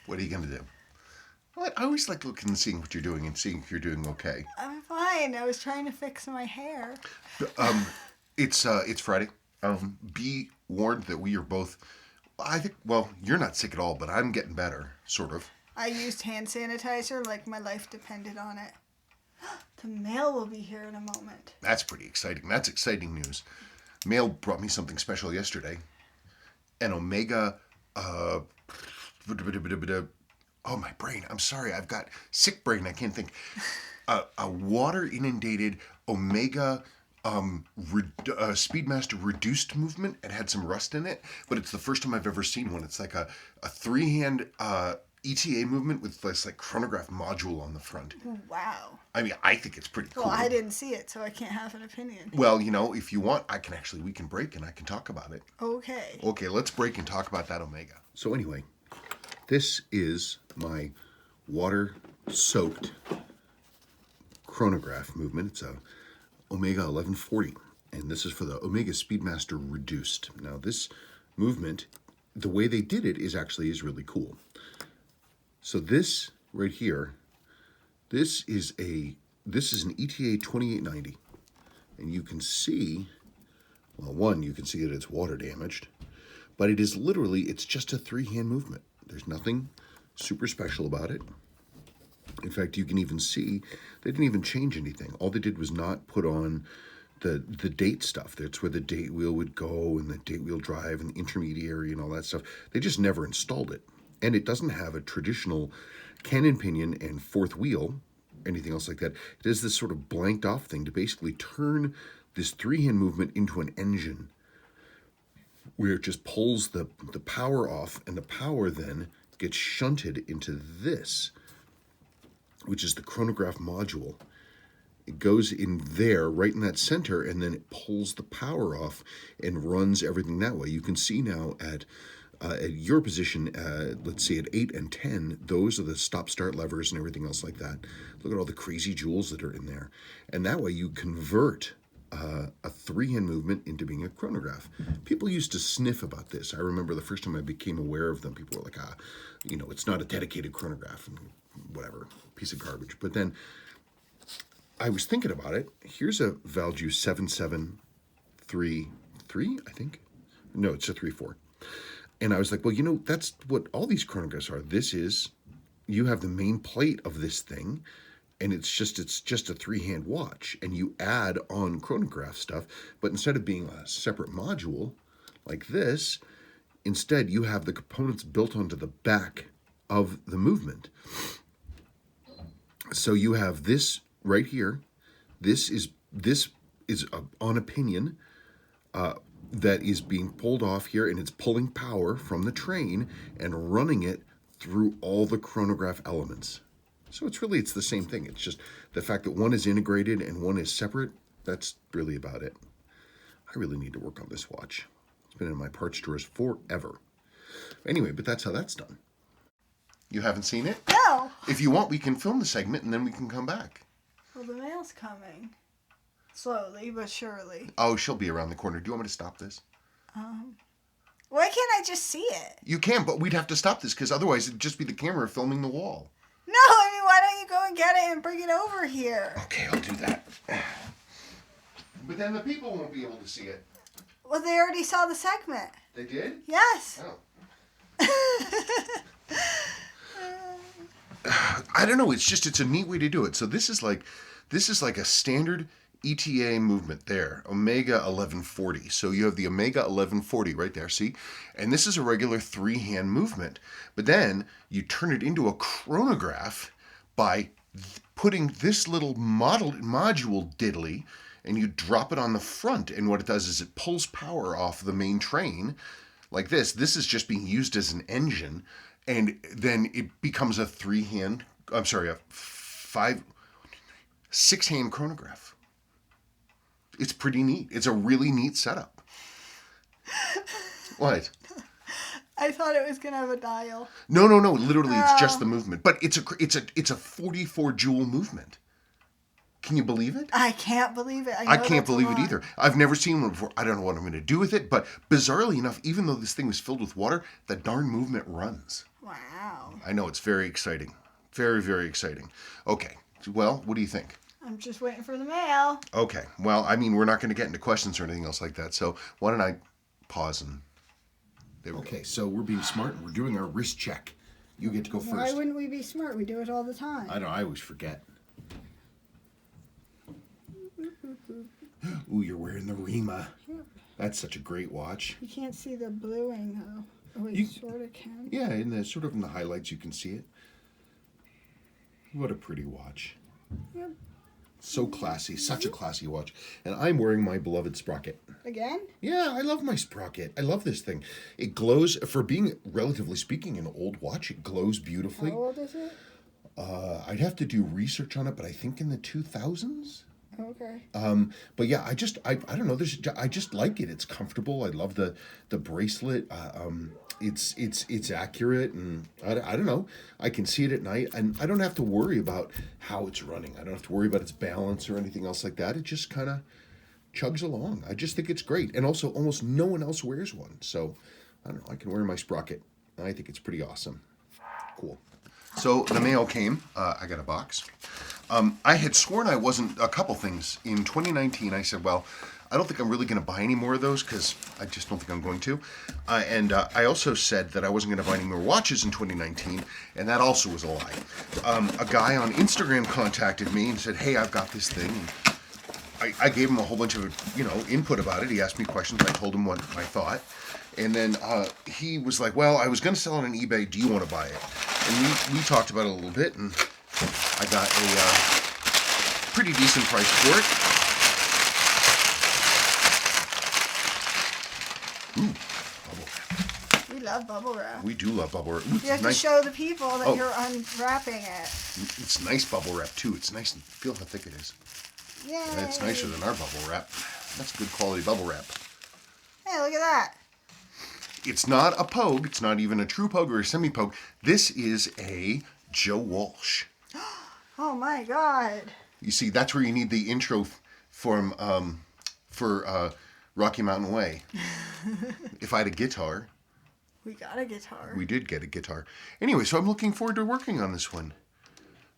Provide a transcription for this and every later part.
What are you going to do? Well, I always like looking and seeing what you're doing and seeing if you're doing okay. I'm fine. I was trying to fix my hair. Um, it's Friday. Be warned that we are both. I think. Well, you're not sick at all, but I'm getting better, sort of. I used hand sanitizer like my life depended on it. The mail will be here in a moment. That's pretty exciting. That's exciting news. Mail brought me something special yesterday. An Omega. Oh, my brain. I'm sorry. I've got sick brain. I can't think. A water inundated Omega Speedmaster reduced movement. It had some rust in it, but it's the first time I've ever seen one. It's like a three-hand ETA movement with this like chronograph module on the front. Wow. I mean, I think it's pretty cool. Well, I didn't see it, so I can't have an opinion. Well, if you want, we can break and I can talk about it. Okay. Okay, let's break and talk about that Omega. So anyway, this is my water-soaked chronograph movement. It's a Omega 1140, and this is for the Omega Speedmaster Reduced. Now, this movement, the way they did it is really cool. So this right here, this is an ETA 2890, and you can see, well, one, you can see that it's water damaged, but it is literally, it's just a three-hand movement. There's nothing super special about it. In fact, you can even see they didn't even change anything. All they did was not put on the date stuff. That's where the date wheel would go and the date wheel drive and the intermediary and all that stuff. They just never installed it. And it doesn't have a traditional cannon pinion and fourth wheel, anything else like that. It is this sort of blanked off thing to basically turn this three-hand movement into an engine where it just pulls the power off, and the power then gets shunted into this, which is the chronograph module. It goes in there, right in that center, and then it pulls the power off and runs everything that way. You can see now at your position, let's say at 8 and 10, those are the stop-start levers and everything else like that. Look at all the crazy jewels that are in there. And that way you convert a three-hand movement into being a chronograph. People used to sniff about this. I remember the first time I became aware of them, people were like, it's not a dedicated chronograph, and whatever, piece of garbage. But then I was thinking about it. Here's a value 7733, I think. No, it's a 34. And I was like, well, that's what all these chronographs are. You have the main plate of this thing, and it's just a three-hand watch, and you add on chronograph stuff, but instead of being a separate module like this, instead you have the components built onto the back of the movement. So you have this right here. This is on a pinion that is being pulled off here, and it's pulling power from the train and running it through all the chronograph elements. So it's the same thing. It's just the fact that one is integrated and one is separate. That's really about it. I really need to work on this watch. It's been in my parts drawers forever. Anyway, but that's how that's done. You haven't seen it? No. If you want, we can film the segment and then we can come back. Well, the mail's coming. Slowly but surely. Oh, she'll be around the corner. Do you want me to stop this? Why can't I just see it? You can, but we'd have to stop this because otherwise it'd just be the camera filming the wall. No, why don't you go and get it and bring it over here? Okay, I'll do that. But then the people won't be able to see it. Well, they already saw the segment. They did? Yes. Oh. I don't know. It's a neat way to do it. So this is like a standard ETA movement there, Omega 1140. So you have the Omega 1140 right there, see? And this is a regular three-hand movement. But then you turn it into a chronograph by putting this little module diddly, and you drop it on the front. And what it does is it pulls power off the main train like this. This is just being used as an engine. And then it becomes a six-hand chronograph. It's pretty neat. It's a really neat setup. What? I thought it was gonna have a dial. No. Literally, it's just the movement. But it's a 44 joule movement. Can you believe it? I can't believe it. I can't believe it either. I've never seen one before. I don't know what I'm going to do with it. But bizarrely enough, even though this thing was filled with water, the darn movement runs. Wow. I know, it's very exciting. Very, very exciting. Okay, well, what do you think? I'm just waiting for the mail. Okay, well, I mean, we're not going to get into questions or anything else like that, so why don't I pause and there we go. Okay, so we're being smart and we're doing our wrist check. You get to go first. Why wouldn't we be smart? We do it all the time. I know, I always forget. Ooh, you're wearing the Rima. Yep. That's such a great watch. You can't see the bluing though. Oh, you sort of can. Yeah, sort of in the highlights you can see it. What a pretty watch. Yep. So classy, such a classy watch. And I'm wearing my beloved Sprocket. Again? Yeah, I love my Sprocket. I love this thing. It glows, for being, relatively speaking, an old watch, it glows beautifully. How old is it? I'd have to do research on it, but I think in the 2000s. Okay. But yeah, I don't know. I just like it. It's comfortable. I love the bracelet. It's accurate, and I don't know. I can see it at night, and I don't have to worry about how it's running. I don't have to worry about its balance or anything else like that. It just kind of chugs along. I just think it's great, and also almost no one else wears one. So I don't know. I can wear my Sprocket. I think it's pretty awesome. Cool. So the mail came. I got a box. I had sworn I wasn't, a couple things. In 2019, I said, well, I don't think I'm really going to buy any more of those because I just don't think I'm going to. And I also said that I wasn't going to buy any more watches in 2019, and that also was a lie. A guy on Instagram contacted me and said, hey, I've got this thing. And I gave him a whole bunch of, input about it. He asked me questions. I told him what I thought. And then he was like, well, I was going to sell it on eBay. Do you want to buy it? And we talked about it a little bit, and I got a pretty decent price for it. Ooh, bubble wrap. We love bubble wrap. We do love bubble wrap. Ooh, You have to show the people that you're unwrapping it. It's nice bubble wrap, too. It's nice. And feel how thick it is. Yay. It's nicer than our bubble wrap. That's good quality bubble wrap. Hey, look at that. It's not a pogue. It's not even a true pogue or a semi-pogue. This is a Joe Walsh. Oh my God. You see, that's where you need the intro for Rocky Mountain Way. If I had a guitar. We got a guitar. We did get a guitar. Anyway, so I'm looking forward to working on this one.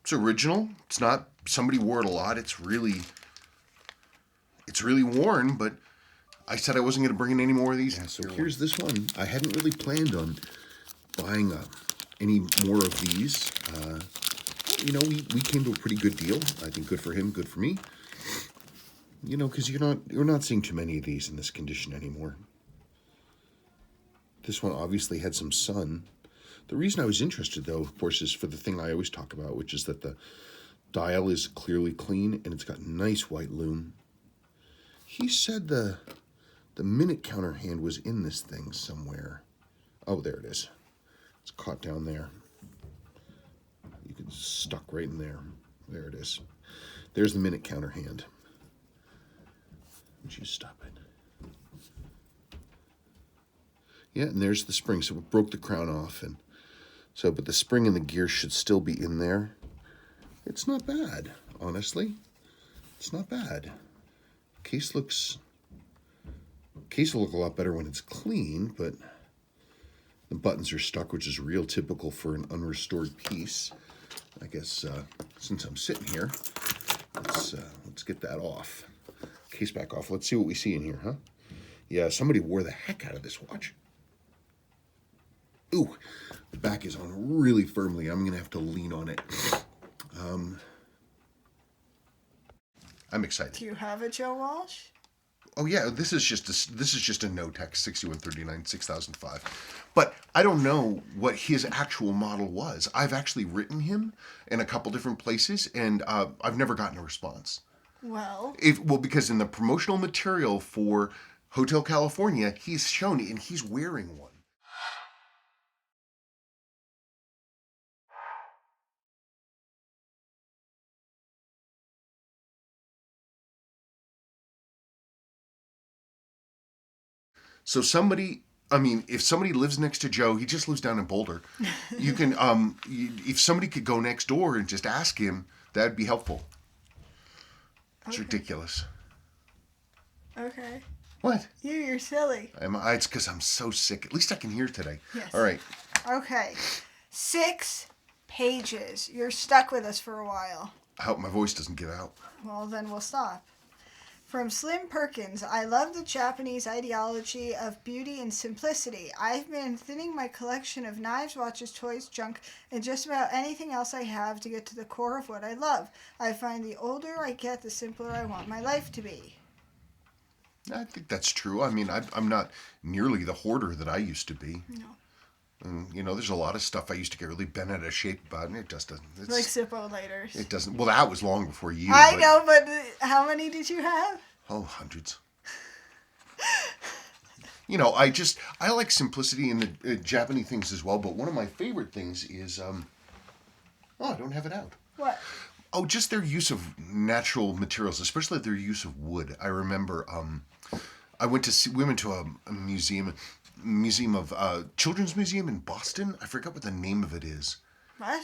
It's original. It's not, somebody wore it a lot. It's really worn, but I said I wasn't going to bring in any more of these. Yeah, so here's this one. I hadn't really planned on buying any more of these. We came to a pretty good deal. I think good for him, good for me. Because you're not seeing too many of these in this condition anymore. This one obviously had some sun. The reason I was interested, though, of course, is for the thing I always talk about, which is that the dial is clearly clean and it's got nice white lume. He said the minute counter hand was in this thing somewhere. Oh, there it is. It's caught down there. You can stuck right in there. There it is. There's the minute counter hand. Would you stop it? Yeah, and there's the spring. So it broke the crown off, and so but the spring and the gear should still be in there. It's not bad, honestly. It's not bad. Case will look a lot better when it's clean, but the buttons are stuck, which is real typical for an unrestored piece. I guess since I'm sitting here, let's get that off. Case back off. Let's see what we see in here, huh? Yeah, somebody wore the heck out of this watch. Ooh, the back is on really firmly. I'm gonna have to lean on it. I'm excited. Do you have a Joe Walsh? Oh yeah, this is just a No-Tex 6139 6005. But I don't know what his actual model was. I've actually written him in a couple different places, and I've never gotten a response. Well, because in the promotional material for Hotel California, he's shown it, and he's wearing one. So if somebody lives next to Joe, he just lives down in Boulder. You can, if somebody could go next door and just ask him, that'd be helpful. It's ridiculous. okay. What? You're silly. It's because I'm so sick. At least I can hear today. Yes. All right. Okay. 6 pages. You're stuck with us for a while. I hope my voice doesn't give out. Well, then we'll stop. From Slim Perkins, I love the Japanese ideology of beauty and simplicity. I've been thinning my collection of knives, watches, toys, junk, and just about anything else I have to get to the core of what I love. I find the older I get, the simpler I want my life to be. I think that's true. I mean, I'm not nearly the hoarder that I used to be. No. And, there's a lot of stuff I used to get really bent out of shape about, and it just doesn't. Like Zippo lighters. It doesn't. Well, that was long before you. I know, but how many did you have? Oh, hundreds. I like simplicity in the Japanese things as well, but one of my favorite things is, I don't have it out. What? Oh, just their use of natural materials, especially their use of wood. I remember, we went to a museum of children's museum in Boston. I forgot what the name of it is. What?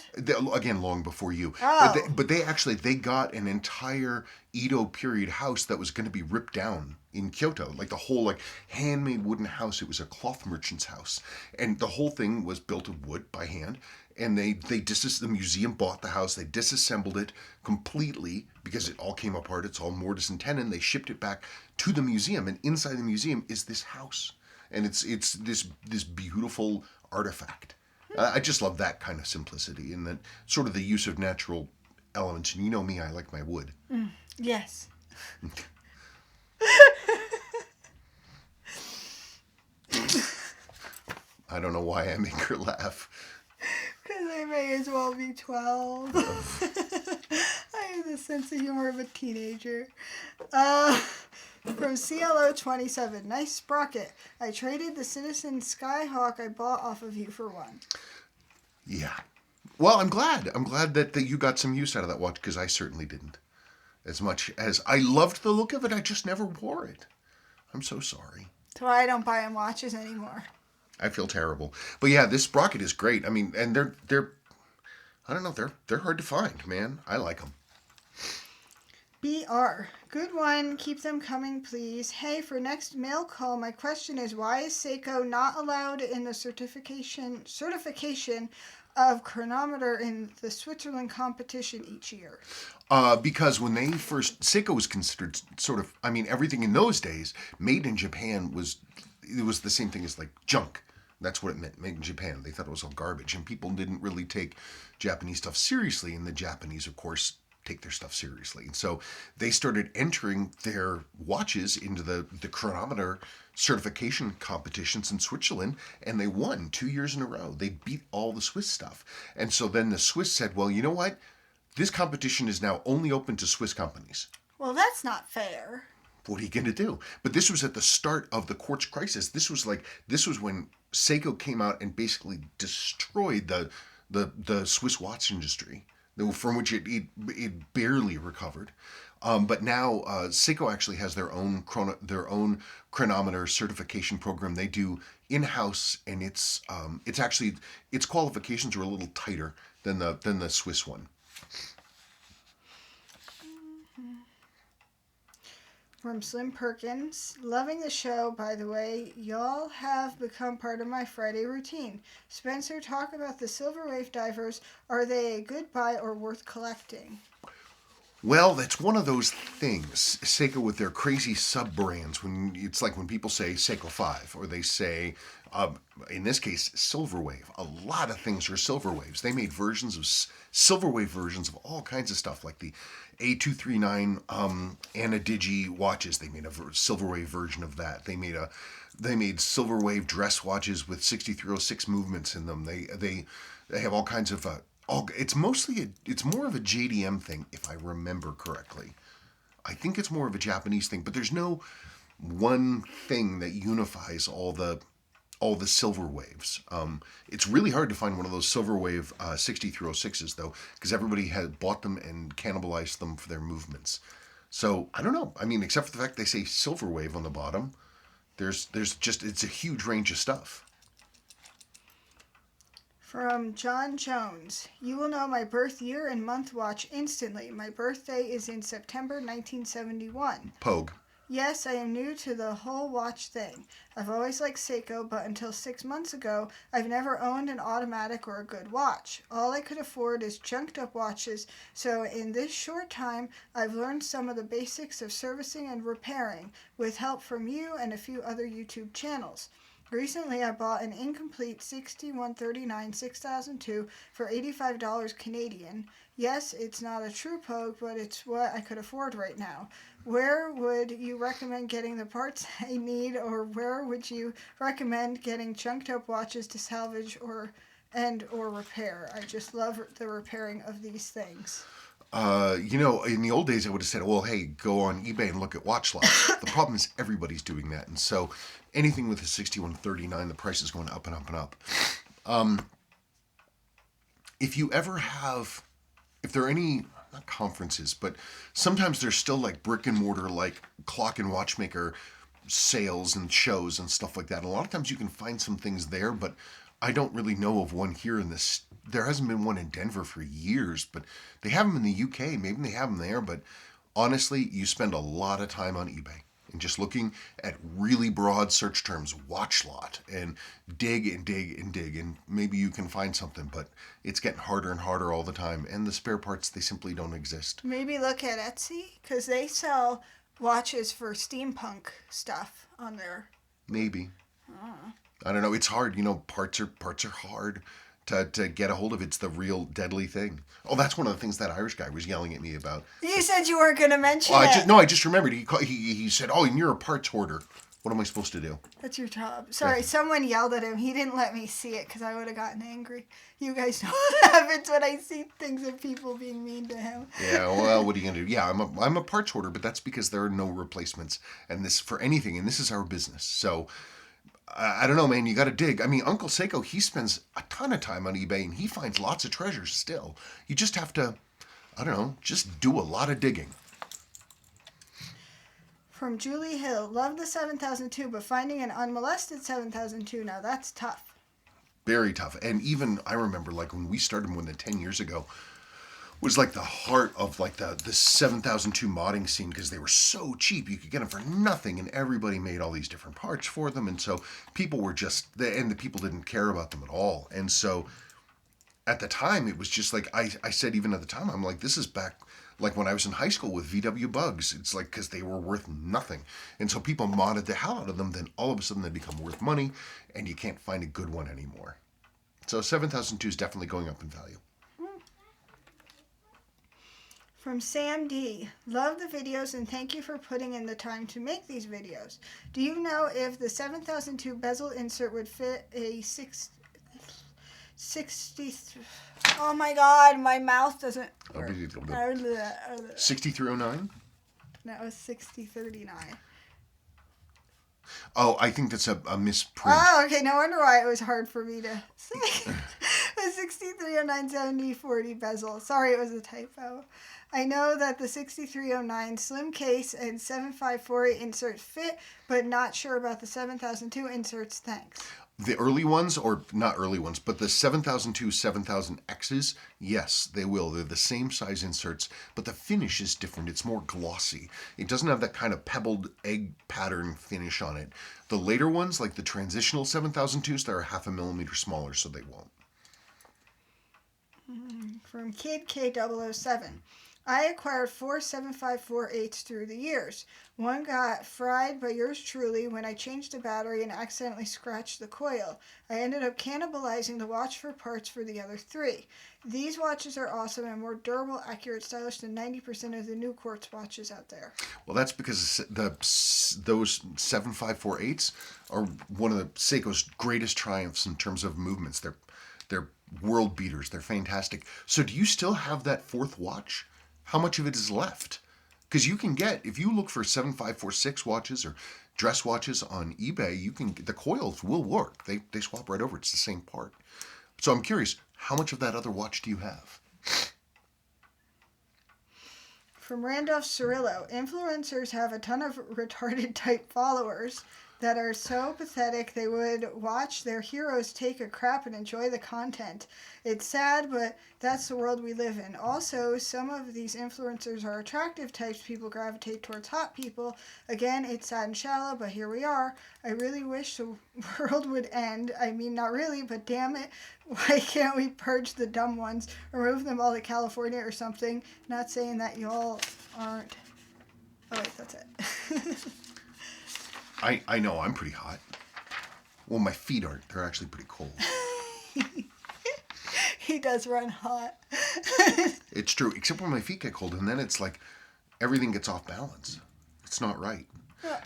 Again, long before you. Oh. But they got an entire Edo period house that was going to be ripped down in Kyoto. Like the whole handmade wooden house. It was a cloth merchant's house. And the whole thing was built of wood by hand. And the museum bought the house. They disassembled it completely because it all came apart. It's all mortise and tenon. They shipped it back to the museum. And inside the museum is this house. And it's this beautiful artifact. I just love that kind of simplicity and that sort of the use of natural elements. And you know me, I like my wood. Yes. I don't know why I make her laugh. Because I may as well be 12. I have the sense of humor of a teenager. From CLO 27, nice sprocket. I traded the Citizen Skyhawk I bought off of you for one. Yeah. Well, I'm glad. I'm glad that you got some use out of that watch because I certainly didn't. As much as I loved the look of it, I just never wore it. I'm so sorry. That's why I don't buy him watches anymore. I feel terrible. But yeah, this sprocket is great. I mean, and they're I don't know, they're hard to find, man. I like them. BR. Good one. Keep them coming, please. Hey, for next mail call, my question is, why is Seiko not allowed in the certification of chronometer in the Switzerland competition each year? Because when they first, Seiko was considered sort of, I mean, everything in those days, made in Japan was the same thing as like junk. That's what it meant, made in Japan. They thought it was all garbage, and people didn't really take Japanese stuff seriously, and the Japanese, of course, take their stuff seriously. And so they started entering their watches into the chronometer certification competitions in Switzerland, and they won 2 years in a row. They beat all the Swiss stuff. And so then the Swiss said, well, you know what? This competition is now only open to Swiss companies. Well, that's not fair. What are you going to do? But this was at the start of the quartz crisis. This was when Seiko came out and basically destroyed the Swiss watch industry, from which it barely recovered. But now Seiko actually has their own chronometer certification program. They do in-house, and its qualifications are a little tighter than the Swiss one. From Slim Perkins. Loving the show, by the way. Y'all have become part of my Friday routine. Spencer, talk about the Silver Wave divers. Are they a good buy or worth collecting? Well, that's one of those things. Seiko with their crazy sub-brands. It's like when people say Seiko 5, or they say, in this case, Silver Wave. A lot of things are Silver Waves. They made versions of Silver Wave versions of all kinds of stuff, like the A239 Anadigi watches. They made a Silver Wave version of that. They made Silver Wave dress watches with 6306 movements in them. They have all kinds of it's more of a JDM thing, if I remember correctly. I think it's more of a Japanese thing, but there's no one thing that unifies all the Silver Waves. It's really hard to find one of those Silver Wave 6306s, though, because everybody had bought them and cannibalized them for their movements. So, I don't know. I mean, except for the fact they say Silver Wave on the bottom, there's just, it's a huge range of stuff. From John Jones. You will know my birth year and month watch instantly. My birthday is in September 1971. Pogue. Yes, I am new to the whole watch thing. I've always liked Seiko, but until 6 months ago, I've never owned an automatic or a good watch. All I could afford is junked up watches, so in this short time, I've learned some of the basics of servicing and repairing, with help from you and a few other YouTube channels. Recently, I bought an incomplete 6139 6002 for $85 Canadian. Yes, it's not a true Pogue, but it's what I could afford right now. Where would you recommend getting the parts I need, or where would you recommend getting chunked up watches to salvage or repair? I just love the repairing of these things. In the old days, I would have said, well, hey, go on eBay and look at watch lots. The problem is everybody's doing that. And so anything with a 6139, the price is going up and up and up. If you ever have, if there are any, not conferences, but sometimes there's still like brick and mortar, like clock and watchmaker sales and shows and stuff like that. And a lot of times you can find some things there, but I don't really know of one here in this. There hasn't been one in Denver for years, but they have them in the UK. Maybe they have them there, but honestly, you spend a lot of time on eBay and just looking at really broad search terms, watch lot, and dig and dig and dig, and maybe you can find something, but it's getting harder and harder all the time, and the spare parts, they simply don't exist. Maybe look at Etsy, because they sell watches for steampunk stuff on there. Maybe. I don't know. It's hard. Parts are hard to get a hold of. It's the real deadly thing. Oh, that's one of the things that Irish guy was yelling at me about. You said you weren't going to mention it. I just remembered. He said, "Oh, and you're a parts hoarder. What am I supposed to do?" That's your job. Sorry, someone yelled at him. He didn't let me see it because I would have gotten angry. You guys know what happens when I see things of people being mean to him. Yeah, well, what are you gonna do? Yeah, I'm a parts hoarder, but that's because there are no replacements, and this for anything, and this is our business. So I don't know, man. You got to dig. I mean, Uncle Seiko, he spends a ton of time on eBay, and he finds lots of treasures still. You just have to, I don't know, just do a lot of digging. From Julie Hill, love the 7002, but finding an unmolested 7002, now that's tough. Very tough. And even, I remember, like, when we started more than 10 years ago, was like the heart of like the 7002 modding scene, because they were so cheap. You could get them for nothing, and everybody made all these different parts for them. And so people were just, the people didn't care about them at all. And so at the time, it was just like, I said, even at the time, I'm like, this is back like when I was in high school with VW Bugs. It's like, because they were worth nothing. And so people modded the hell out of them. Then all of a sudden they become worth money, and you can't find a good one anymore. So 7002 is definitely going up in value. From Sam D. Love the videos and thank you for putting in the time to make these videos. Do you know if the 7002 bezel insert would fit a 60... Oh my god, my mouth doesn't... 6309? That was 6039. Oh, I think that's a misprint. Oh, okay. No wonder why it was hard for me to say. The 6309 7040 bezel. Sorry, it was a typo. I know that the 6309 slim case and 7548 inserts fit, but not sure about the 7002 inserts. Thanks. The early ones, or not early ones, but the 7002, 7000Xs, yes, they will. They're the same size inserts, but the finish is different. It's more glossy. It doesn't have that kind of pebbled egg pattern finish on it. The later ones, like the transitional 7002s, they're 0.5 millimeter smaller, so they won't. From Kid K007. I acquired 4 7548s through the years. One got fried by yours truly when I changed the battery and accidentally scratched the coil. I ended up cannibalizing the watch for parts for the other 3. These watches are awesome and more durable, accurate, stylish than 90% of the new quartz watches out there. Well, that's because those 7548s are one of the Seiko's greatest triumphs in terms of movements. They're world beaters. They're fantastic. So do you still have that 4th watch? How much of it is left? Because you can get, if you look for 7546 watches or dress watches on eBay, the coils will work. They swap right over. It's the same part. So I'm curious, how much of that other watch do you have? From Randolph Cirillo, influencers have a ton of retarded type followers. that are so pathetic they would watch their heroes take a crap and enjoy the content. It's sad, but that's the world we live in. Also, some of these influencers are attractive types. People gravitate towards hot people. Again, it's sad and shallow, but here we are. I really wish the world would end. I mean, not really, but damn it. Why can't we purge the dumb ones? Or move them all to California or something? Not saying that y'all aren't. Oh, wait, that's it. I know I'm pretty hot. Well, my feet aren't. They're actually pretty cold. He does run hot. It's true, except when my feet get cold, and then it's like everything gets off balance. It's not right.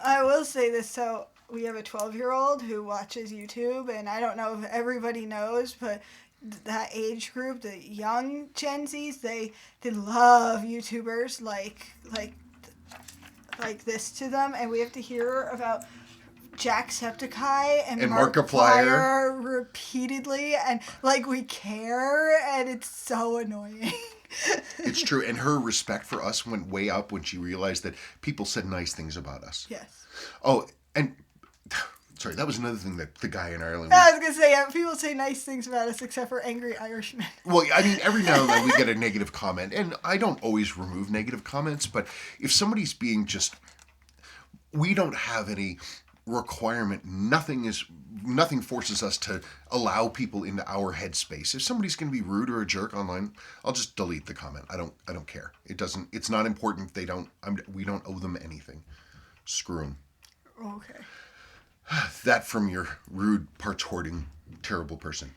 I will say this, so we have a 12-year-old who watches YouTube, and I don't know if everybody knows, but that age group, the young Gen Zs, they love YouTubers like this to them, and we have to hear about Jacksepticeye and Markiplier repeatedly, and like we care, and it's so annoying. It's true, and her respect for us went way up when she realized that people said nice things about us. Yes. Oh, and sorry, that was another thing that the guy in Ireland. I was gonna say people say nice things about us except for angry Irishmen. Well, I mean, every now and then we get a negative comment, and I don't always remove negative comments, but if somebody's being just, we don't have any requirement. Nothing forces us to allow people into our headspace. If somebody's going to be rude or a jerk online, I'll just delete the comment. I don't care. It's not important. We don't owe them anything. Screw them. Okay. That from your rude, parts hoarding, terrible person.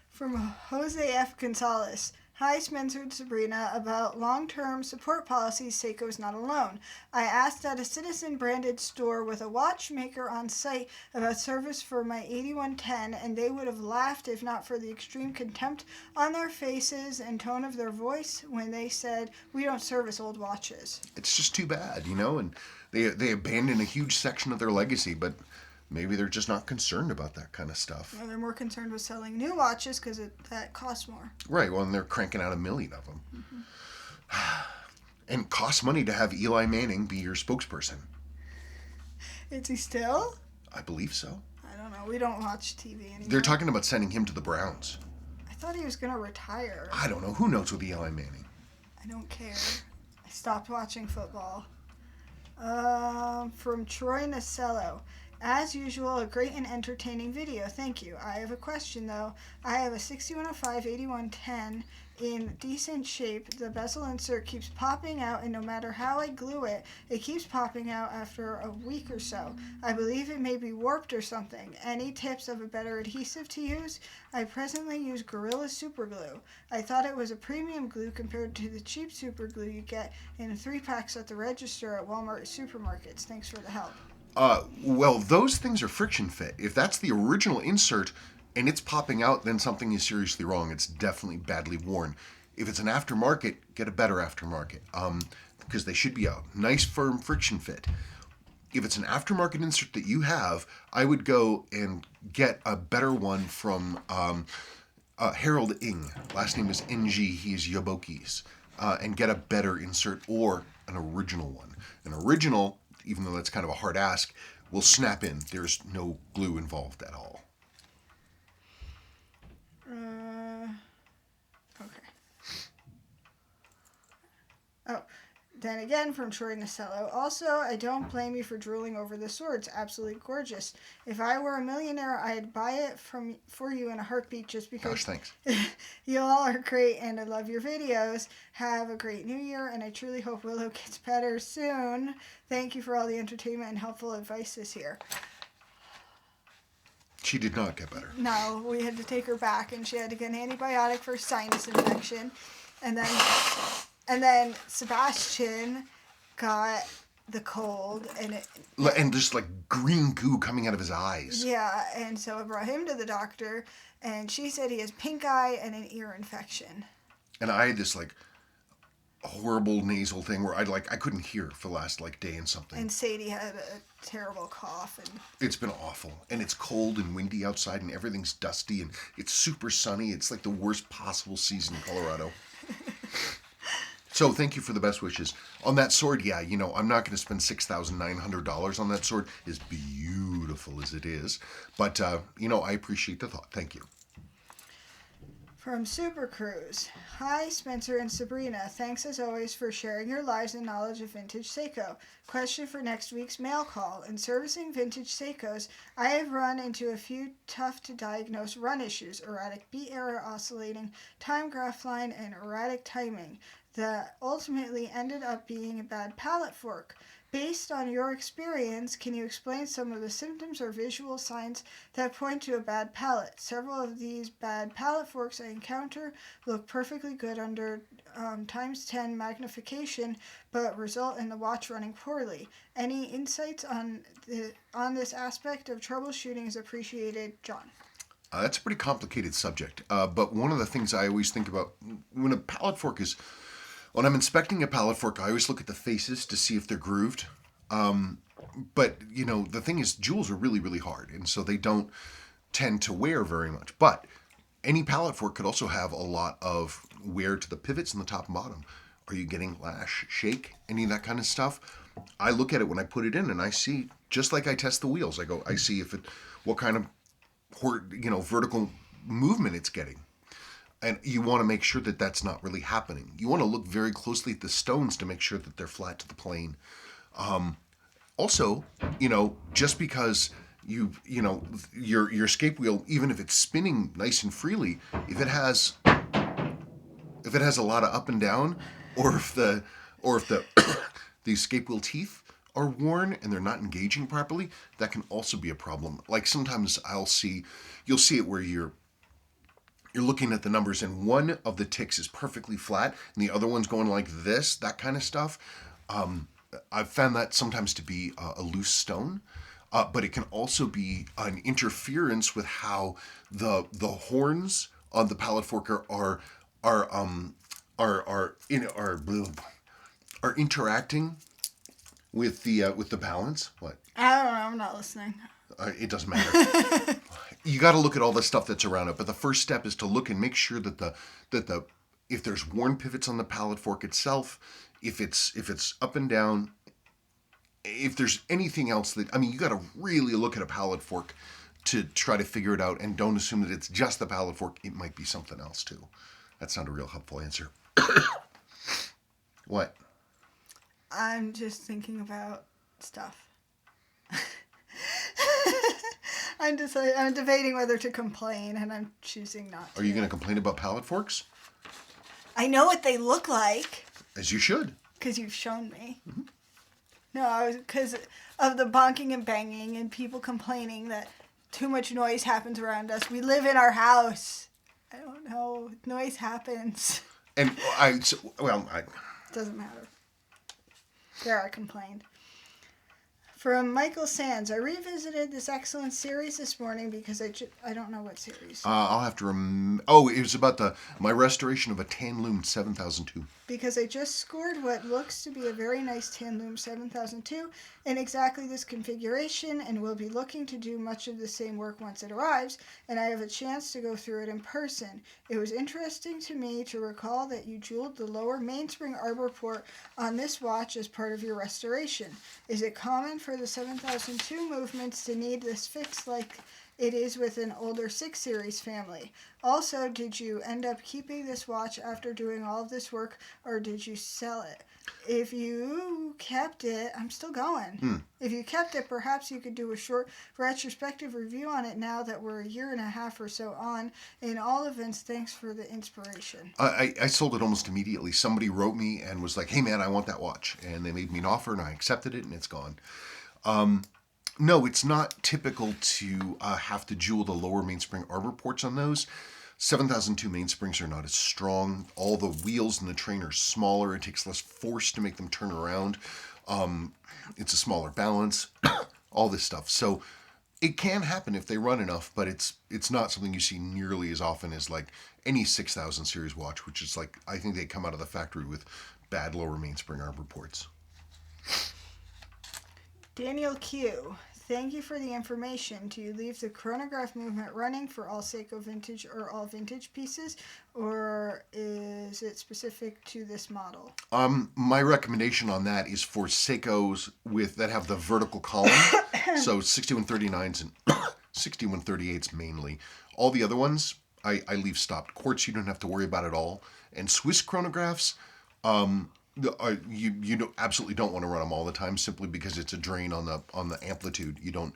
From Jose F. Gonzalez. Hi, Spencer and Sabrina. About long-term support policies, Seiko's not alone. I asked at a Citizen-branded store with a watchmaker on site about service for my 8110, and they would have laughed if not for the extreme contempt on their faces and tone of their voice when they said, "We don't service old watches." It's just too bad, and they abandon a huge section of their legacy, but maybe they're just not concerned about that kind of stuff. Well, they're more concerned with selling new watches because that costs more. Right, well, and they're cranking out 1 million of them. Mm-hmm. And it costs money to have Eli Manning be your spokesperson. Is he still? I believe so. I don't know. We don't watch TV anymore. They're talking about sending him to the Browns. I thought he was going to retire. I don't know. Who knows with Eli Manning? I don't care. I stopped watching football. From Troy Nacello. As usual, a great and entertaining video. Thank you. I have a question, though. I have a 6105 8110 in decent shape. The bezel insert keeps popping out, and no matter how I glue it, it keeps popping out after a week or so. I believe it may be warped or something. Any tips of a better adhesive to use? I presently use Gorilla Super Glue. I thought it was a premium glue compared to the cheap super glue you get in 3-packs at the register at Walmart supermarkets. Thanks for the help. Well, those things are friction fit. If that's the original insert and it's popping out, then something is seriously wrong. It's definitely badly worn. If it's an aftermarket, get a better aftermarket, because they should be a nice, firm friction fit. If it's an aftermarket insert that you have, I would go and get a better one from Harold Ing. Last name is NG. He's Yoboki's. And get a better insert or an original one. An original, even though that's kind of a hard ask, will snap in. There's no glue involved at all. Okay. Oh, then again from Troy Nacello. Also, I don't blame you for drooling over the sword. It's absolutely gorgeous. If I were a millionaire, I'd buy it for you in a heartbeat just because. Gosh, thanks. You all are great, and I love your videos. Have a great new year, and I truly hope Willow gets better soon. Thank you for all the entertainment and helpful advice this year. She did not get better. No, we had to take her back, and she had to get an antibiotic for sinus infection, and then Sebastian got the cold, and just like green goo coming out of his eyes. Yeah, and so I brought him to the doctor, and she said he has pink eye and an ear infection. And I had this like horrible nasal thing where I couldn't hear for the last day and something. And Sadie had a terrible cough, and it's been awful. And it's cold and windy outside, and everything's dusty, and it's super sunny. It's like the worst possible season in Colorado. So thank you for the best wishes. On that sword, yeah, I'm not going to spend $6,900 on that sword, as beautiful as it is. But, I appreciate the thought. Thank you. From Super Cruise. Hi, Spencer and Sabrina. Thanks as always for sharing your lives and knowledge of vintage Seiko. Question for next week's mail call. In servicing vintage Seikos, I have run into a few tough to diagnose run issues: erratic beat error, oscillating time graph line, and erratic timing that ultimately ended up being a bad pallet fork. Based on your experience, can you explain some of the symptoms or visual signs that point to a bad pallet? Several of these bad pallet forks I encounter look perfectly good under times 10 magnification, but result in the watch running poorly. Any insights on this aspect of troubleshooting is appreciated, John. That's a pretty complicated subject. But one of the things I always think about when I'm inspecting a pallet fork, I always look at the faces to see if they're grooved. But, the thing is, jewels are really, really hard, and so they don't tend to wear very much. But any pallet fork could also have a lot of wear to the pivots and the top and bottom. Are you getting lash, shake, any of that kind of stuff? I look at it when I put it in, and I see, just like I test the wheels, I see what kind of, vertical movement it's getting. And you want to make sure that that's not really happening. You want to look very closely at the stones to make sure that they're flat to the plane. Also, just because your escape wheel, even if it's spinning nice and freely, if it has a lot of up and down, or if the the escape wheel teeth are worn and they're not engaging properly, that can also be a problem. Like sometimes you'll see it where you're looking at the numbers and one of the ticks is perfectly flat and the other one's going like this, that kind of stuff. I've found that sometimes to be a loose stone, but it can also be an interference with how the horns on the pallet fork are interacting with the balance. What? I don't know. I'm not listening. It doesn't matter. You got to look at all the stuff that's around it, but the first step is to look and make sure that if there's worn pivots on the pallet fork itself, if it's up and down, if there's anything else you got to really look at a pallet fork to try to figure it out, and don't assume that it's just the pallet fork. It might be something else too. That's not a real helpful answer. What? I'm just thinking about stuff. I'm debating whether to complain, and I'm choosing not to. Are you going to complain about pallet forks? I know what they look like. As you should. Because you've shown me. Mm-hmm. No, because of the bonking and banging and people complaining that too much noise happens around us. We live in our house. I don't know. Noise happens. And Doesn't matter. There, I complained. From Michael Sands, I revisited this excellent series this morning because I don't know what series. I'll have to it was about my restoration of a Tanloom 7002. Because I just scored what looks to be a very nice Tanloom 7002 in exactly this configuration, and will be looking to do much of the same work once it arrives, and I have a chance to go through it in person. It was interesting to me to recall that you jeweled the lower mainspring arbor port on this watch as part of your restoration. Is it common for the 7002 movements to need this fixed like it is with an older 6 Series family? Also, did you end up keeping this watch after doing all of this work, or did you sell it? If you kept it, I'm still going. If you kept it, perhaps you could do a short retrospective review on it now that we're a year and a half or so on. In all events, thanks for the inspiration. I sold it almost immediately. Somebody wrote me and was like, hey man, I want that watch. And they made me an offer and I accepted it and it's gone. No, it's not typical to have to jewel the lower mainspring arbor ports on those. 7002 mainsprings are not as strong. All the wheels in the train are smaller. It takes less force to make them turn around. It's a smaller balance. All this stuff. So it can happen if they run enough, but it's not something you see nearly as often as like any 6000 series watch, which is like, I think they come out of the factory with bad lower mainspring arbor ports. Daniel Q. Thank you for the information. Do you leave the chronograph movement running for all Seiko vintage or all vintage pieces, or is it specific to this model? My recommendation on that is for Seikos that have the vertical column, so 6139s and 6138s mainly. All the other ones, I leave stopped. Quartz, you don't have to worry about at all. And Swiss chronographs, you absolutely don't want to run them all the time, simply because it's a drain on the amplitude. You don't,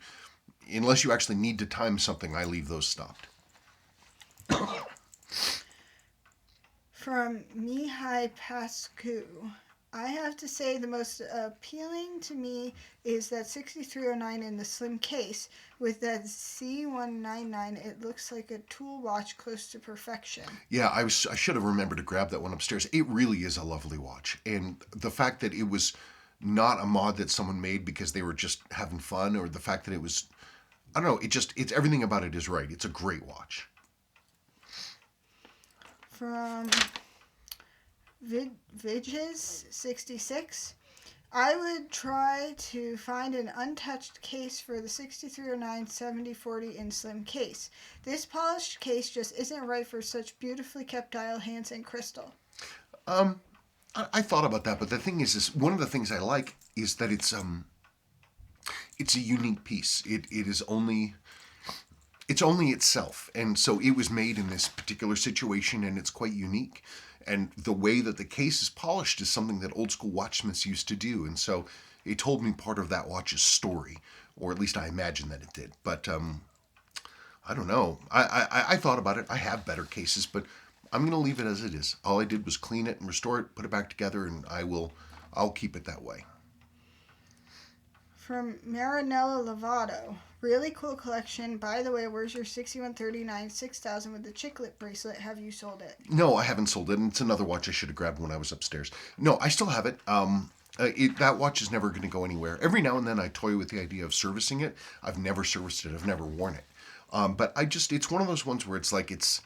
unless you actually need to time something. I leave those stopped. From Mihai Pascu, I have to say the most appealing to me is that 6309 in the slim case. With that Z199, it looks like a tool watch close to perfection. Yeah, I should have remembered to grab that one upstairs. It really is a lovely watch. And the fact that it was not a mod that someone made because they were just having fun, or the fact that it was, I don't know, it's everything about it is right. It's a great watch. From Vidges66, I would try to find an untouched case for the 6309 7040 in slim case. This polished case just isn't right for such beautifully kept dial hands and crystal. I thought about that, but the thing is one of the things I like is that it's a unique piece. It's only itself, and so it was made in this particular situation, and it's quite unique. And the way that the case is polished is something that old school watchsmiths used to do, and so it told me part of that watch's story, or at least I imagine that it did. But I don't know. I thought about it. I have better cases, but I'm going to leave it as it is. All I did was clean it and restore it, put it back together, and I'll keep it that way. From Marinella Lovato, really cool collection. By the way, where's your 6139 6000 with the chiclet bracelet? Have you sold it? No, I haven't sold it, and it's another watch I should have grabbed when I was upstairs. No, I still have it. That watch is never going to go anywhere. Every now and then I toy with the idea of servicing it. I've never serviced it. I've never worn it. But it's one of those ones where it's like, it's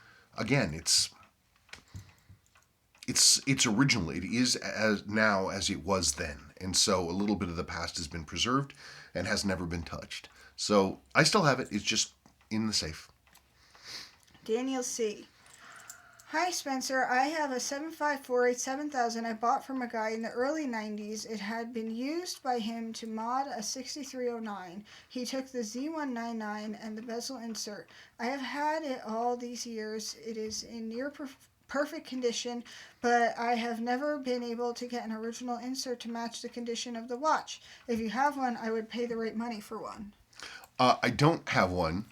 original. It is as now as it was then. And so a little bit of the past has been preserved and has never been touched. So I still have it. It's just in the safe. Daniel C. Hi, Spencer. I have a 7548 7000 I bought from a guy in the early 90s. It had been used by him to mod a 6309. He took the Z199 and the bezel insert. I have had it all these years. It is in near perfect condition, but I have never been able to get an original insert to match the condition of the watch. If you have one, I would pay the right money for one. I don't have one.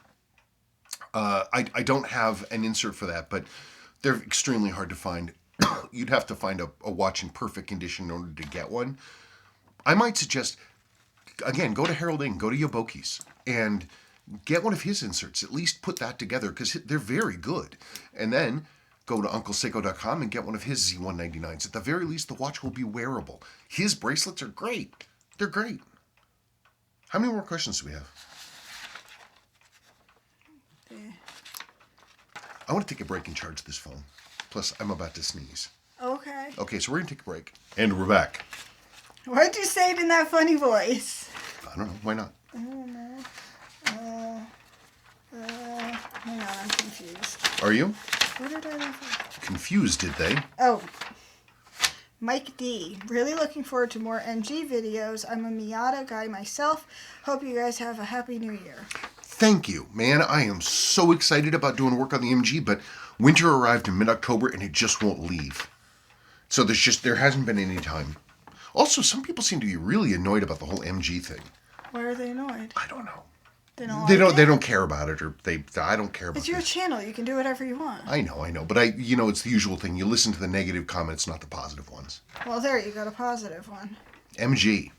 I don't have an insert for that, but they're extremely hard to find. You'd have to find a watch in perfect condition in order to get one. I might suggest, again, go to Harold Ing, go to Yoboki's, and get one of his inserts. At least put that together, because they're very good. And then go to UncleSeiko.com and get one of his Z199s. At the very least, the watch will be wearable. His bracelets are great. They're great. How many more questions do we have? I want to take a break and charge this phone. Plus, I'm about to sneeze. Okay. Okay, so we're going to take a break. And we're back. Why'd you say it in that funny voice? I don't know. Why not? I don't know. Hang on, I'm confused. Are you? What did I leave? Confused, did they? Oh. Mike D. Really looking forward to more MG videos. I'm a Miata guy myself. Hope you guys have a happy new year. Thank you, man. I am so excited about doing work on the MG, but winter arrived in mid-October and it just won't leave. So there hasn't been any time. Also, some people seem to be really annoyed about the whole MG thing. Why are they annoyed? I don't know. They don't care about it, or I don't care about it. It's your channel. You can do whatever you want. I know. But it's the usual thing. You listen to the negative comments, not the positive ones. Well, there you got a positive one. MG.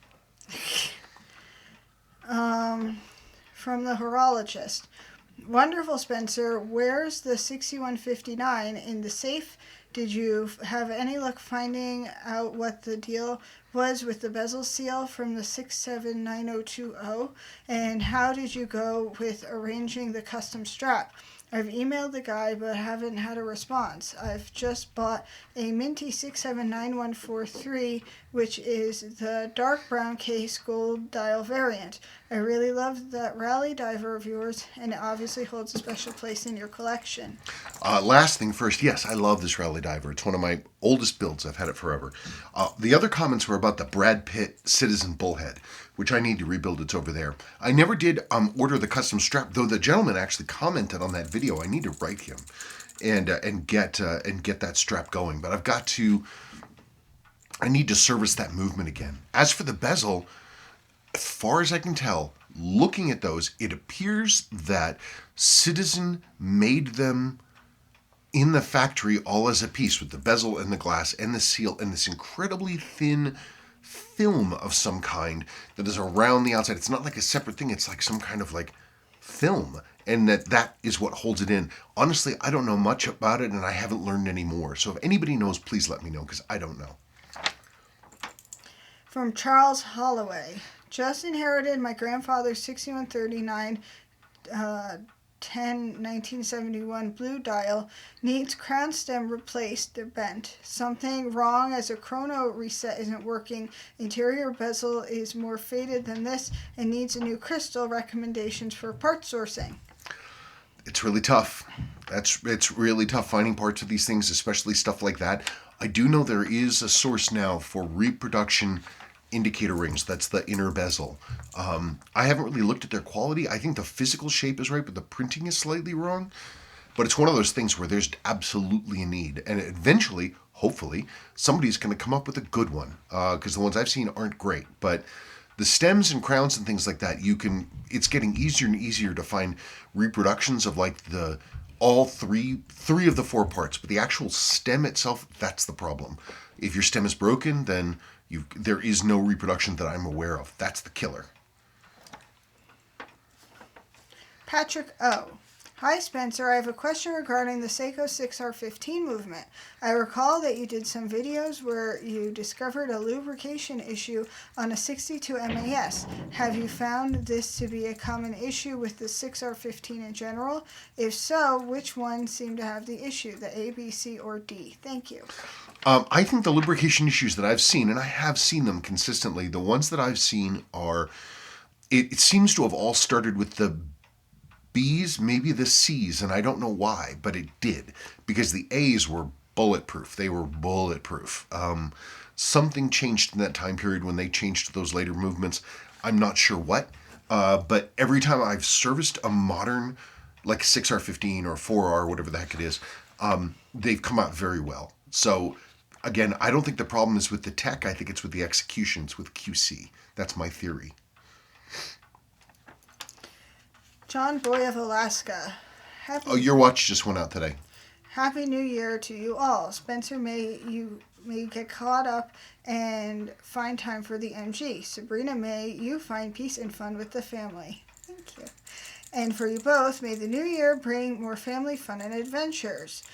From the horologist. Wonderful, Spencer. Where's the 6159 in the safe? Did you have any luck finding out what the deal was with the bezel seal from the 679020, and how did you go with arranging the custom strap? I've emailed the guy but haven't had a response. I've just bought a Minty 679143, which is the dark brown case gold dial variant. I really love that rally diver of yours, and it obviously holds a special place in your collection. Last thing first, yes, I love this rally diver. It's one of my oldest builds. I've had it forever. The other comments were about the Brad Pitt Citizen Bullhead, which I need to rebuild. It's over there. I never did order the custom strap, though the gentleman actually commented on that video. I need to write him and get that strap going. But I need to service that movement again. As for the bezel, as far as I can tell, looking at those, it appears that Citizen made them in the factory all as a piece with the bezel and the glass and the seal and this incredibly thin film of some kind that is around the outside. It's not like a separate thing. It's like some kind of like film, and that is what holds it in. Honestly, I don't know much about it, and I haven't learned any more. So if anybody knows, please let me know, because I don't know. From Charles Holloway. Just inherited my grandfather's 6139 1971 blue dial. Needs crown stem replaced. They're bent. Something wrong as a chrono reset isn't working. Interior bezel is more faded than this and needs a new crystal. Recommendations for part sourcing. It's really tough. It's really tough finding parts of these things, especially stuff like that. I do know there is a source now for reproduction indicator rings. That's the inner bezel. I haven't really looked at their quality. I think the physical shape is right, but the printing is slightly wrong. But it's one of those things where there's absolutely a need, and eventually, hopefully, somebody's going to come up with a good one, because the ones I've seen aren't great. But the stems and crowns and things like that, it's getting easier and easier to find reproductions of like all three of the four parts, but the actual stem itself, that's the problem. If your stem is broken, then there is no reproduction that I'm aware of. That's the killer. Patrick O. Hi Spencer, I have a question regarding the Seiko 6R15 movement. I recall that you did some videos where you discovered a lubrication issue on a 62 MAS. Have you found this to be a common issue with the 6R15 in general? If so, which one seemed to have the issue, the A, B, C, or D? Thank you. I think the lubrication issues that I've seen, and I have seen them consistently, the ones that I've seen are, it seems to have all started with the B's, maybe the C's, and I don't know why, but it did, because the A's were bulletproof. They were bulletproof. Something changed in that time period when they changed to those later movements. I'm not sure what, but every time I've serviced a modern, like 6R15 or 4R, whatever the heck it is, they've come out very well. So, again, I don't think the problem is with the tech. I think it's with the execution. It's with QC. That's my theory. John Boy of Alaska. Your watch just went out today. Happy New Year to you all. Spencer, may get caught up and find time for the MG. Sabrina, may you find peace and fun with the family. Thank you. And for you both, may the new year bring more family fun and adventures.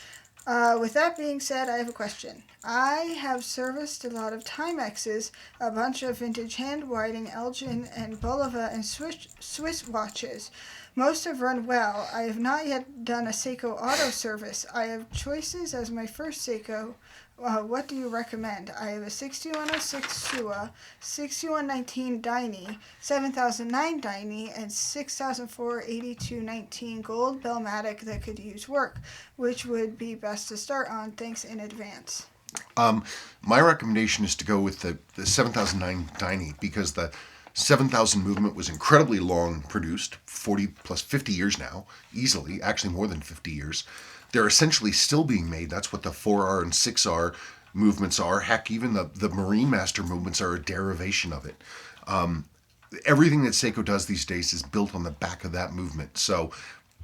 With that being said, I have a question. I have serviced a lot of Timexes, a bunch of vintage hand-winding Elgin and Bulova and Swiss watches. Most have run well. I have not yet done a Seiko auto service. I have choices as my first Seiko. What do you recommend? I have a 6106 Shua, 6119 Daini, 7009 Daini, and 6004 8219 gold Bellmatic that could use work. Which would be best to start on? Thanks in advance. My recommendation is to go with the 7009 Daini, because the 7000 movement was incredibly long produced, 40 plus 50 years now, easily, actually more than 50 years. They're essentially still being made. That's what the 4R and 6R movements are. Heck, even the Marine Master movements are a derivation of it. Everything that Seiko does these days is built on the back of that movement. So,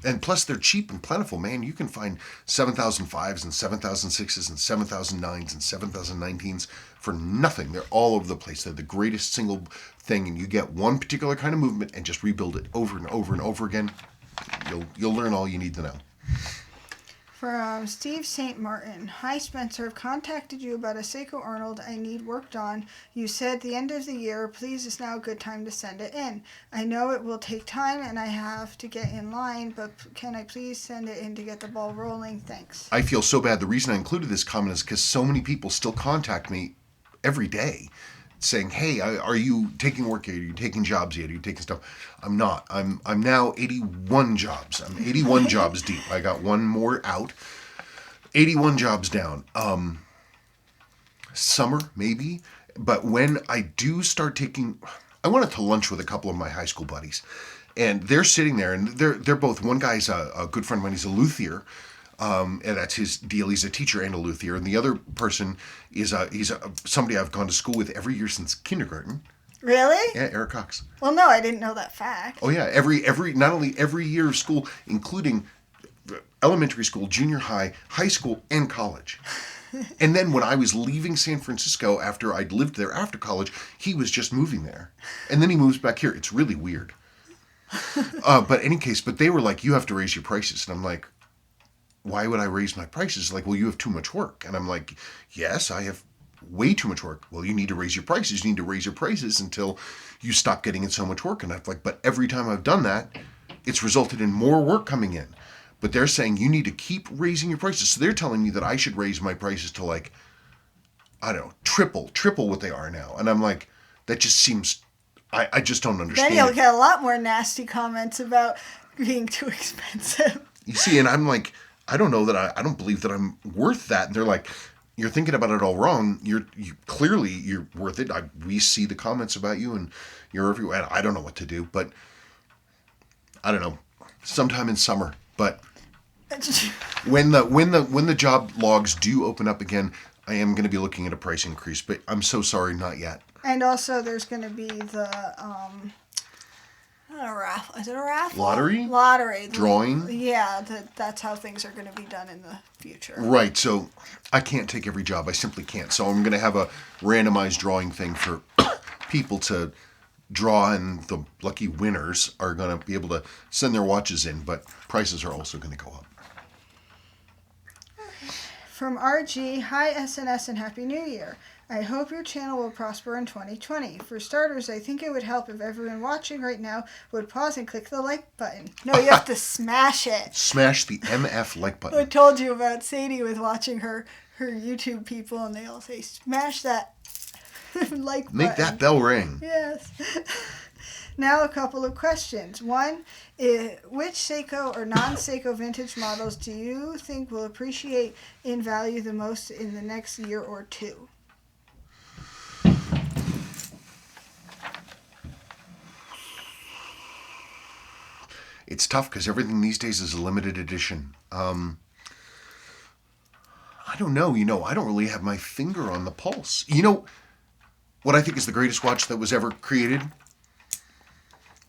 and plus they're cheap and plentiful, man. You can find 7005s and 7006s and 7009s and 7019s for nothing. They're all over the place. They're the greatest single thing, and you get one particular kind of movement and just rebuild it over and over and over again. You'll learn all you need to know. From Steve St. Martin. Hi Spencer, I've contacted you about a Seiko Arnold I need worked on. You said the end of the year, please is now a good time to send it in. I know it will take time and I have to get in line, but can I please send it in to get the ball rolling? Thanks. I feel so bad. The reason I included this comment is because so many people still contact me every day saying, hey, are you taking work yet? Are you taking jobs yet? Are you taking stuff? I'm not. I'm now 81 jobs. I'm 81 jobs deep. I got one more out. 81 jobs down. Summer, maybe. But when I do start taking... I went out to lunch with a couple of my high school buddies. And they're sitting there, and they're both... One guy's a good friend of mine. He's a luthier. And that's his deal. He's a teacher and a luthier. And the other person is somebody I've gone to school with every year since kindergarten. Really? Yeah, Eric Cox. Well, no, I didn't know that fact. Oh yeah, every not only every year of school, including elementary school, junior high, high school, and college. And then when I was leaving San Francisco after I'd lived there after college, he was just moving there. And then he moves back here. It's really weird. But in any case, but they were like, you have to raise your prices. And I'm like, why would I raise my prices? Like, well, you have too much work. And I'm like, yes, I have way too much work. Well, you need to raise your prices. You need to raise your prices until you stop getting in so much work. And I'm like, but every time I've done that, it's resulted in more work coming in. But they're saying you need to keep raising your prices. So they're telling me that I should raise my prices to like, I don't know, triple what they are now. And I'm like, that just seems, I just don't understand. Then you'll get a lot more nasty comments about being too expensive. You see, and I'm like, I don't know that I don't believe that I'm worth that. And they're like, you're thinking about it all wrong. You clearly you're worth it. We see the comments about you and you're everywhere. I don't know what to do, but I don't know. Sometime in summer, but when the job logs do open up again, I am going to be looking at a price increase, but I'm so sorry, not yet. And also there's going to be the a raffle. Is it a raffle? Lottery. Drawing? Yeah, that's how things are going to be done in the future. Right, so I can't take every job. I simply can't. So I'm going to have a randomized drawing thing for people to draw, and the lucky winners are going to be able to send their watches in, but prices are also going to go up. From RG, hi SNS and Happy New Year. I hope your channel will prosper in 2020. For starters, I think it would help if everyone watching right now would pause and click the like button. No, you have to smash it. Smash the MF like button. I told you about Sadie with watching her YouTube people, and they all say, smash that like button. Make that bell ring. Yes. Now a couple of questions. One, which Seiko or non-Seiko vintage models do you think will appreciate in value the most in the next year or two? It's tough because everything these days is a limited edition. I don't know. I don't really have my finger on the pulse. You know what I think is the greatest watch that was ever created?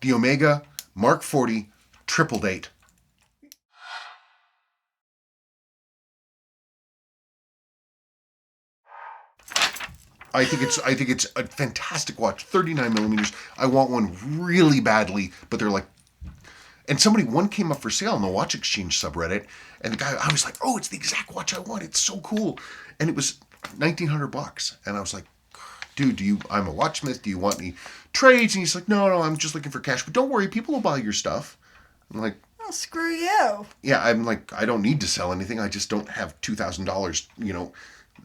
The Omega Mark 40 triple date. I think it's a fantastic watch. 39 millimeters. I want one really badly, but they're like. And one came up for sale on the Watch Exchange subreddit, and the guy, I was like, oh, it's the exact watch I want. It's so cool. And it was $1,900. And I was like, dude, I'm a watchsmith. Do you want any trades? And he's like, no, I'm just looking for cash. But don't worry, people will buy your stuff. I'm like, oh, screw you. Yeah, I'm like, I don't need to sell anything. I just don't have $2,000,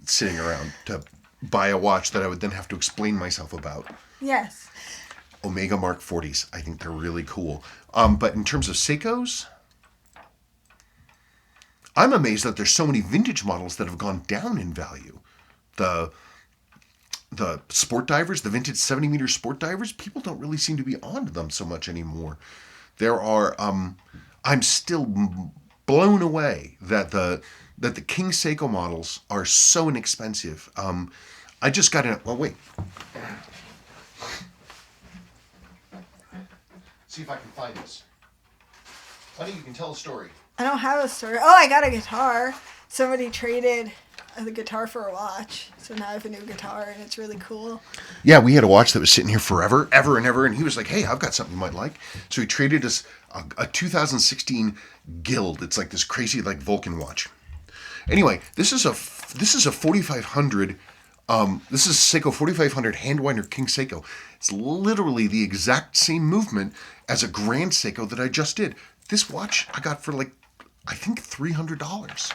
sitting around to buy a watch that I would then have to explain myself about. Yes. Omega Mark 40s. I think they're really cool. But in terms of Seikos, I'm amazed that there's so many vintage models that have gone down in value. The sport divers, the vintage 70-meter sport divers, people don't really seem to be onto them so much anymore. There are, I'm still blown away that the King Seiko models are so inexpensive. I just got in, well, wait. See if I can find this. Honey, you can tell a story. I don't have a story. Oh, I got a guitar. Somebody traded the guitar for a watch. So now I have a new guitar, and it's really cool. Yeah, we had a watch that was sitting here forever, ever and ever, and he was like, hey, I've got something you might like. So he traded us a 2016 Guild. It's like this crazy, like, Vulcan watch. Anyway, this is a 4500. This is Seiko 4500 hand winder King Seiko. It's literally the exact same movement as a Grand Seiko that I just did. This watch I got for like, I think $300,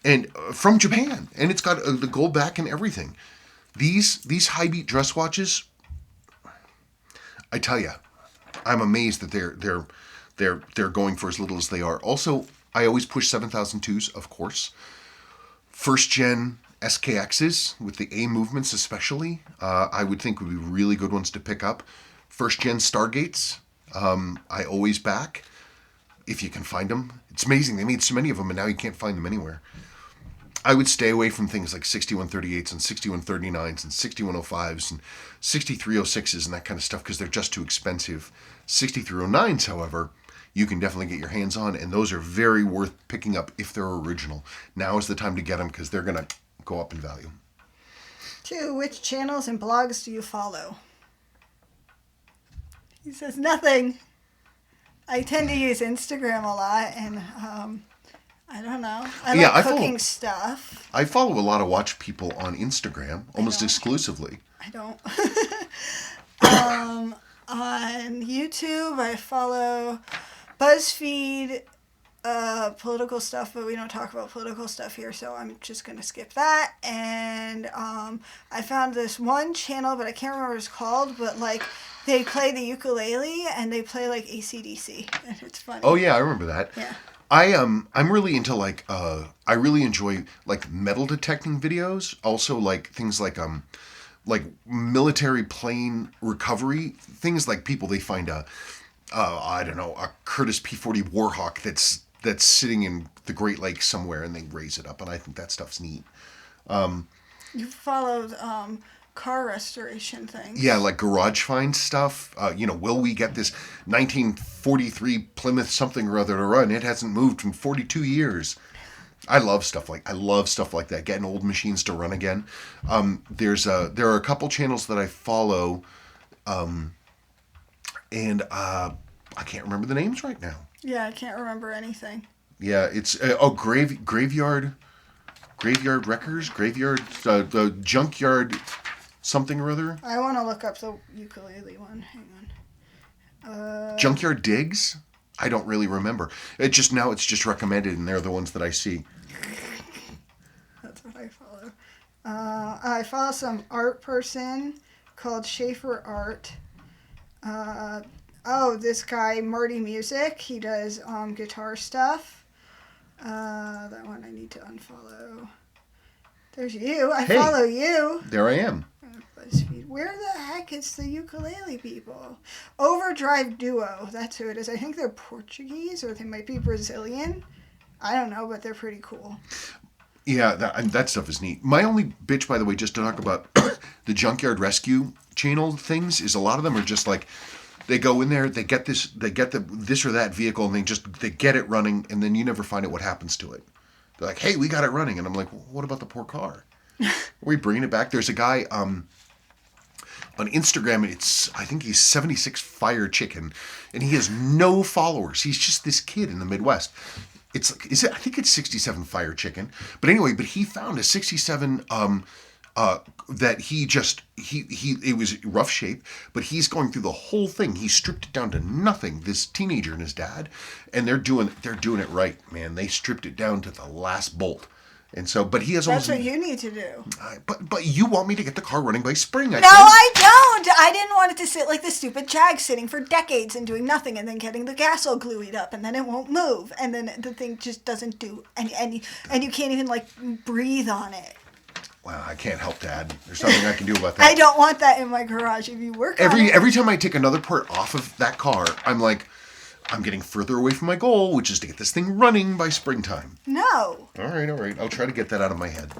and from Japan, and it's got the gold back and everything. These high beat dress watches, I tell you, I'm amazed that they're going for as little as they are. Also, I always push 7002s, of course. First gen SKXs with the A movements especially, I would think would be really good ones to pick up. First gen Stargates, I always back if you can find them. It's amazing, they made so many of them and now you can't find them anywhere. I would stay away from things like 6138s and 6139s and 6105s and 6306s and that kind of stuff because they're just too expensive. 6309s, however, you can definitely get your hands on, and those are very worth picking up if they're original. Now is the time to get them because they're going to go up in value. 2, which channels and blogs do you follow? He says nothing. I tend to use Instagram a lot, and I don't know. I like cooking stuff. I follow a lot of watch people on Instagram, almost exclusively. I don't. On YouTube, I follow BuzzFeed, political stuff, but we don't talk about political stuff here, so I'm just going to skip that. And I found this one channel, but I can't remember what it's called, but like they play the ukulele and they play like AC/DC, and it's funny. Oh yeah, I remember that. Yeah. I'm really into like I really enjoy like metal detecting videos. Also like things like military plane recovery things, like people they find I don't know, a Curtiss P-40 Warhawk that's sitting in the Great Lakes somewhere and they raise it up, and I think that stuff's neat. You followed car restoration things. Yeah, like garage find stuff. Will we get this 1943 Plymouth something or other to run? It hasn't moved in 42 years. I love stuff like that. Getting old machines to run again. There are a couple channels that I follow, and I can't remember the names right now. Yeah, I can't remember anything. Yeah, it's graveyard wreckers, the junkyard something or other. I want to look up the ukulele one. Hang on. Junkyard digs. I don't really remember. It's just recommended, and they're the ones that I see. That's what I follow. I follow some art person called Schaefer Art. This guy Marty Music. He does guitar stuff. That one I need to unfollow. There's you. I follow you. There I am. BuzzFeed. Where the heck is the ukulele people? Overdrive Duo. That's who it is. I think they're Portuguese, or they might be Brazilian. I don't know, but they're pretty cool. Yeah, that stuff is neat. My only bitch, by the way, just to talk about the junkyard rescue channel things, is a lot of them are just like, they go in there, they get this or that vehicle, and they get it running, and then you never find out what happens to it. They're like, hey, we got it running, and I'm like, well, what about the poor car? Are we bringing it back? There's a guy on Instagram, I think he's 76 Fire Chicken, and he has no followers. He's just this kid in the Midwest. I think it's 67 Fire Chicken. But anyway, he found a 67 that it was rough shape, but he's going through the whole thing. He stripped it down to nothing, this teenager and his dad, and they're doing it right, man. They stripped it down to the last bolt. And so, but he has almost... That's what you need to do. But you want me to get the car running by spring. No, I don't. I didn't want it to sit like the stupid Jag, sitting for decades and doing nothing, and then getting the gas all glued up, and then it won't move, and then the thing just doesn't do any, and you can't even like breathe on it. Well, I can't help, Dad. There's nothing I can do about that. I don't want that in my garage. If you work on it. Every time I take another part off of that car, I'm like, I'm getting further away from my goal, which is to get this thing running by springtime. No. All right. I'll try to get that out of my head.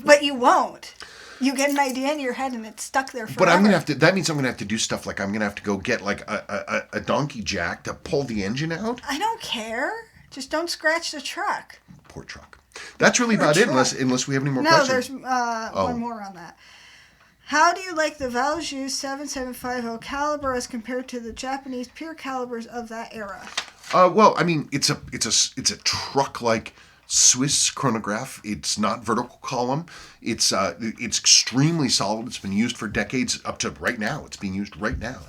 But you won't. You get an idea in your head and it's stuck there forever. But that means I'm going to have to do stuff like I'm going to have to go get like a donkey jack to pull the engine out. I don't care. Just don't scratch the truck. Poor truck. That's really about it, unless we have any more questions. No, there's one more on that. How do you like the Valjoux 7750 caliber as compared to the Japanese pure calibers of that era? Well, I mean, it's a truck-like Swiss chronograph. It's not vertical column. It's extremely solid. It's been used for decades, up to right now. It's being used right now.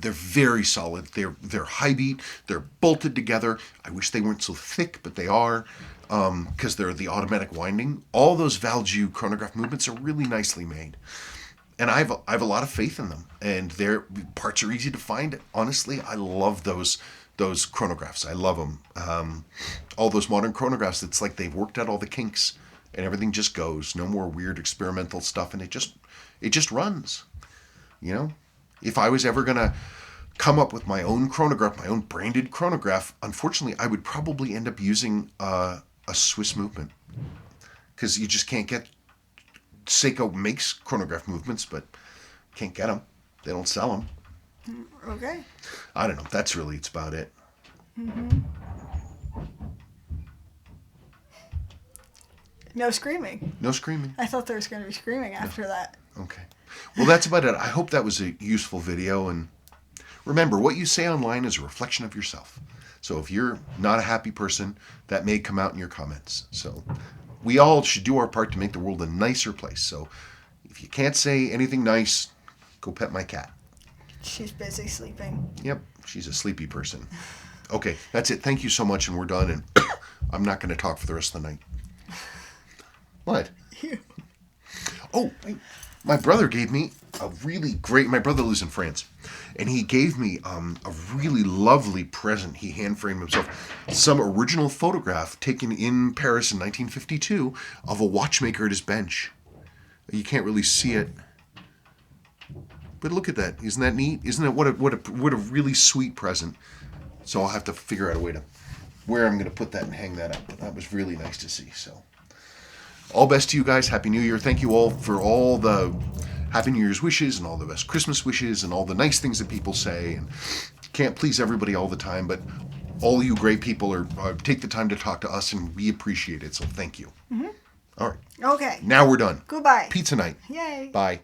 They're very solid. They're high beat. They're bolted together. I wish they weren't so thick, but they are, because they're the automatic winding. All those Valjoux chronograph movements are really nicely made, and I have a lot of faith in them. And their parts are easy to find. Honestly, I love those chronographs. I love them. All those modern chronographs. It's like they've worked out all the kinks, and everything just goes. No more weird experimental stuff, and it just runs. You know. If I was ever going to come up with my own chronograph, my own branded chronograph, unfortunately, I would probably end up using a Swiss movement. Because you just can't get... Seiko makes chronograph movements, but can't get them. They don't sell them. Okay. I don't know. It's about it. Mm-hmm. No screaming. No screaming. I thought there was going to be screaming after that. Okay. Well, that's about it. I hope that was a useful video. And remember, what you say online is a reflection of yourself. So if you're not a happy person, that may come out in your comments. So we all should do our part to make the world a nicer place. So if you can't say anything nice, go pet my cat. She's busy sleeping. Yep, she's a sleepy person. Okay, that's it. Thank you so much, and we're done. And I'm not going to talk for the rest of the night. What? Oh, my brother gave me a really great... My brother lives in France, and he gave me a really lovely present. He hand-framed himself some original photograph taken in Paris in 1952 of a watchmaker at his bench. You can't really see it, but look at that. Isn't that neat? Isn't that what a really sweet present? So I'll have to figure out a way to where I'm going to put that and hang that up. But that was really nice to see. So all best to you guys. Happy New Year. Thank you all for all the Happy New Year's wishes and all the best Christmas wishes and all the nice things that people say. And can't please everybody all the time, but all you great people take the time to talk to us, and we appreciate it. So thank you. Mm-hmm. All right. Okay. Now we're done. Goodbye. Pizza night. Yay. Bye.